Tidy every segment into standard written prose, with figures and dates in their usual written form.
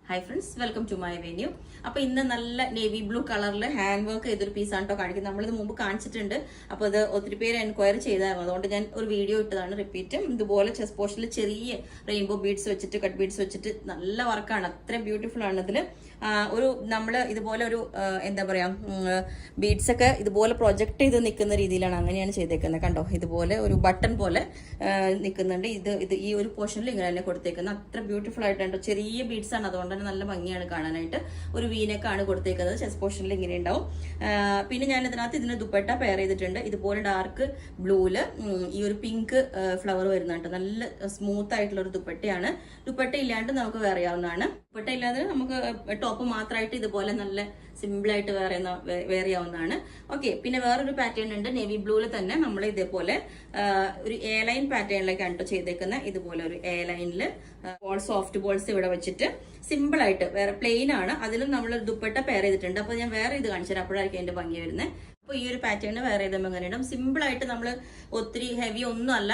Hi friends, welcome to my venue. അപ്പൊ ഇന്ന് നല്ല നേവി ബ്ലൂ കളറിൽ ഹാൻഡ് വർക്ക് ചെയ്തൊരു പീസാണ് കേട്ടോ കാണിക്കുന്നത്. നമ്മളിത് മുമ്പ് കാണിച്ചിട്ടുണ്ട്. അപ്പൊ അത് ഒത്തിരി പേര് എൻക്വയറി ചെയ്തായിരുന്നു. അതുകൊണ്ട് ഞാൻ ഒരു വീഡിയോ ഇട്ടതാണ് റിപ്പീറ്റ്. ഇതുപോലെ ചെസ് പോർഷനിൽ ചെറിയ റെയിൻബോ ബീഡ്സ് വെച്ചിട്ട് കട്ട് ബീഡ്സ് വെച്ചിട്ട് നല്ല വർക്കാണ്. അത്രയും ബ്യൂട്ടിഫുൾ ആണ്. ഇതിൽ ഒരു നമ്മള് ഇതുപോലെ ഒരു എന്താ പറയാ ബീഡ്സ് ഒക്കെ ഇതുപോലെ പ്രൊജക്ട് ചെയ്ത് നിൽക്കുന്ന രീതിയിലാണ് അങ്ങനെയാണ് ചെയ്തേക്കുന്നത്. കണ്ടോ, ഇതുപോലെ ഒരു ബട്ടൺ പോലെ നിൽക്കുന്നുണ്ട്. ഇത് ഈ ഒരു പോർഷനിൽ ഇങ്ങനെ തന്നെ കൊടുത്തേക്കുന്നത്. അത്ര ബ്യൂട്ടിഫുൾ ആയിട്ടുണ്ട്. ചെറിയ ബീഡ്സ് ആണ്, അതുകൊണ്ട് തന്നെ നല്ല ഭംഗിയാണ് കാണാനായിട്ട്. ഒരു വീനക്കാണ് കൊടുത്തേക്കുന്നത്. ചെസ് പോർഷനിൽ ഇങ്ങനെ ഉണ്ടാവും. പിന്നെ ഞാൻ ഇതിന് ദുപ്പട്ട പെയർ ചെയ്തിട്ടുണ്ട്. ഇതുപോലെ ഡാർക്ക് ബ്ലൂല് ഈ ഒരു പിങ്ക് ഫ്ലവർ വരുന്നുണ്ട്. നല്ല സ്മൂത്ത് ആയിട്ടുള്ള ഒരു ദുപ്പട്ടയാണ്. ദുപ്പട്ട ഇല്ലാണ്ട് നമുക്ക് വേറെ ചെയ്യാവുന്നതാണ്. ദുപ്പട്ട ഇല്ലാതെ നമുക്ക് ടോപ്പ് മാത്രമായിട്ട് ഇതുപോലെ നല്ല സിമ്പിൾ ആയിട്ട് വേറെ ആവുന്നതാണ്. ഓക്കെ, പിന്നെ വേറൊരു പാറ്റേൺ ഉണ്ട്. നേവി ബ്ലൂവിൽ തന്നെ നമ്മൾ ഇതേപോലെ ഒരു എ ലൈൻ പാറ്റേണിലേക്കാണ് കേട്ടോ ചെയ്തേക്കുന്നത്. ഇതുപോലെ ഒരു എ ലൈനിൽ സോഫ്റ്റ് ബോൾസ് ഇവിടെ വെച്ചിട്ട് സിമ്പിൾ ആയിട്ട് വേറെ പ്ലെയിൻ ആണ്. അതിലും നമ്മൾ ദുപ്പട്ട പെയർ ചെയ്തിട്ടുണ്ട്. അപ്പൊ ഞാൻ വേറെ ഇത് കാണിച്ചു തരാം, അപ്പോഴായിരിക്കും അതിന്റെ ഭംഗി വരുന്നത്. അപ്പൊ ഈ ഒരു പാറ്റേൺ വേറെ ചെയ്തുമ്പോൾ എങ്ങനെ ഇടും? സിമ്പിൾ ആയിട്ട് നമ്മൾ ഒത്തിരി ഹെവി ഒന്നും അല്ല,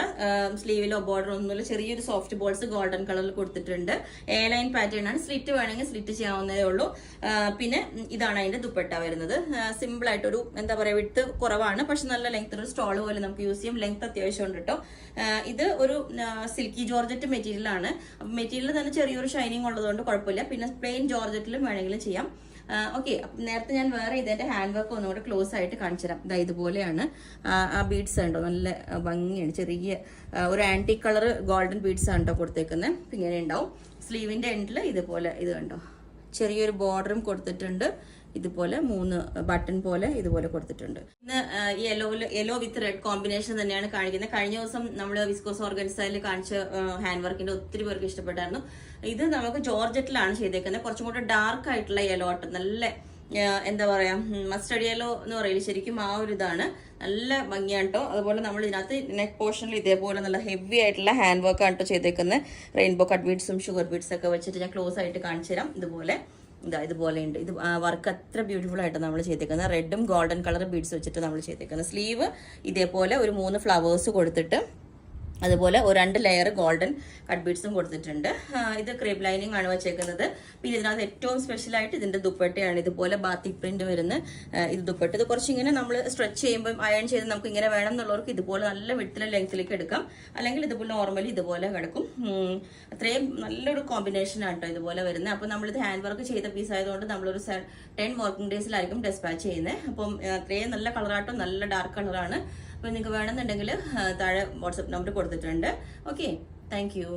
സ്ലീവിലോ ബോർഡർ ഒന്നുമില്ല. ചെറിയൊരു സോഫ്റ്റ് ബോൾസ് ഗോൾഡൻ കളറിൽ കൊടുത്തിട്ടുണ്ട്. എ ലൈൻ പാറ്റേൺ ആണ്. സ്ലിറ്റ് വേണമെങ്കിൽ സ്ലിറ്റ് ചെയ്യാവുന്നതേ ഉള്ളൂ. പിന്നെ ഇതാണ് അതിന്റെ ദുപ്പട്ട വരുന്നത്. സിമ്പിൾ ആയിട്ട് ഒരു എന്താ പറയാ, വിഡ്ത്ത് കുറവാണ്, പക്ഷെ നല്ല ലെങ്ത്, ഒരു സ്റ്റോൾ പോലെ നമുക്ക് യൂസ് ചെയ്യും. ലെങ്ത് അത്യാവശ്യം ഉണ്ട് കേട്ടോ. ഇത് ഒരു സിൽക്കി ജോർജറ്റ് മെറ്റീരിയൽ ആണ്. മെറ്റീരിയൽ തന്നെ ചെറിയൊരു ഷൈനിങ് ഉള്ളതുകൊണ്ട് കുഴപ്പമില്ല. പിന്നെ പ്ലെയിൻ ജോർജറ്റിലും വേണമെങ്കിലും ചെയ്യാം. ഓക്കെ, നേരത്തെ ഞാൻ വേറെ ഇതിന്റെ ഹാൻഡ് വർക്ക് ഒന്നുകൂടെ ക്ലോസ് ആയിട്ട് കാണിച്ചു തരാം. ഇതുപോലെയാണ് ആ ബീഡ്സ് ഉണ്ടോ, നല്ല ഭംഗിയാണ്. ചെറിയ ഒരു ആന്റി കളർ ഗോൾഡൻ ബീഡ്സ് ആണ് കേട്ടോ കൊടുത്തേക്കുന്നത്. ഇങ്ങനെ ഉണ്ടാവും. സ്ലീവിന്റെ എൻഡിൽ ഇതുപോലെ ഇത് കണ്ടോ, ചെറിയൊരു ബോർഡറും കൊടുത്തിട്ടുണ്ട്. ഇതുപോലെ 3 ബട്ടൺ പോലെ ഇതുപോലെ കൊടുത്തിട്ടുണ്ട്. ഇന്ന് യെല്ലോ വിത്ത് റെഡ് കോമ്പിനേഷൻ തന്നെയാണ് കാണിക്കുന്നത്. കഴിഞ്ഞ ദിവസം നമ്മൾ വിസ്കോസ് ഓർഗൻസയിൽ കാണിച്ച ഹാൻഡ് വർക്കിന്റെ ഒത്തിരി പേർക്ക് ഇഷ്ടപ്പെട്ടായിരുന്നു. ഇത് നമുക്ക് ജോർജറ്റിലാണ് ചെയ്തേക്കുന്നത്. കുറച്ചും കൂടെ ഡാർക്ക് ആയിട്ടുള്ള യെല്ലോ ആട്ട്, നല്ല എന്താ പറയാ, മസ്റ്റർഡ് യെല്ലോ എന്ന് പറയില്ല, ശരിക്കും ആ ഒരു ഇതാണ്. നല്ല ഭംഗിയാണ് കേട്ടോ. അതുപോലെ നമ്മൾ ഇതിനകത്ത് നെക്ക് പോർഷനിൽ ഇതേപോലെ നല്ല ഹെവി ആയിട്ടുള്ള ഹാൻഡ് വർക്ക് ആണ് കേട്ടോ ചെയ്തേക്കുന്നത്. റെയിൻബോ കട്ട് ബീഡ്സും ഷുഗർ ബീഡ്സ് ഒക്കെ വെച്ചിട്ട് ഞാൻ ക്ലോസ് ആയിട്ട് കാണിച്ചു തരാം. ഇതുപോലെ ഉണ്ട്. ഇത് വർക്ക് അത്ര ബ്യൂട്ടിഫുൾ ആയിട്ട് നമ്മൾ ചെയ്തേക്കുന്നത്. റെഡും ഗോൾഡൻ കളർ ബീഡ്സ് വെച്ചിട്ട് നമ്മൾ ചെയ്തേക്കുന്നത്. സ്ലീവ് ഇതേപോലെ ഒരു 3 ഫ്ലവേഴ്സ് കൊടുത്തിട്ട് അതുപോലെ ഒരു 2 ലെയർ ഗോൾഡൻ കട്ട് ബീഡ്സും കൊടുത്തിട്ടുണ്ട്. ഇത് ക്രേപ്പ് ലൈനിങ് ആണ് വെച്ചേക്കുന്നത്. പിന്നെ ഇതിനകത്ത് ഏറ്റവും സ്പെഷ്യൽ ആയിട്ട് ഇതിന്റെ ദുപ്പട്ടയാണ്. ഇതുപോലെ ബാത്തിക് പ്രിന്റ് വരുന്ന ഇത് ദുപ്പട്ട. ഇത് കുറച്ച് ഇങ്ങനെ നമ്മൾ സ്ട്രെച്ച് ചെയ്യുമ്പോൾ അയൺ ചെയ്ത് നമുക്ക് ഇങ്ങനെ വേണം എന്നുള്ളവർക്ക് ഇതുപോലെ നല്ല വിഡ്ത്തിലും ലെങ്ത്തിലേക്ക് എടുക്കാം. അല്ലെങ്കിൽ ഇതുപോലെ നോർമലി ഇതുപോലെ കിടക്കും. അത്രയും നല്ലൊരു കോമ്പിനേഷൻ ആണ് കേട്ടോ ഇതുപോലെ വരുന്നത്. അപ്പം നമ്മളിത് ഹാൻഡ് വർക്ക് ചെയ്ത പീസ് ആയതുകൊണ്ട് നമ്മളൊരു 10 വർക്കിംഗ് ഡേയ്സിലായിരിക്കും ഡെസ്പാച്ച് ചെയ്യുന്നത്. അപ്പം അത്രയും നല്ല കളറാട്ടോ, നല്ല ഡാർക്ക് കളറാണ്. അപ്പോൾ നിങ്ങൾക്ക് വേണമെന്നുണ്ടെങ്കിൽ താഴെ വാട്സപ്പ് നമ്പർ കൊടുത്തിട്ടുണ്ട്. Okay, thank you.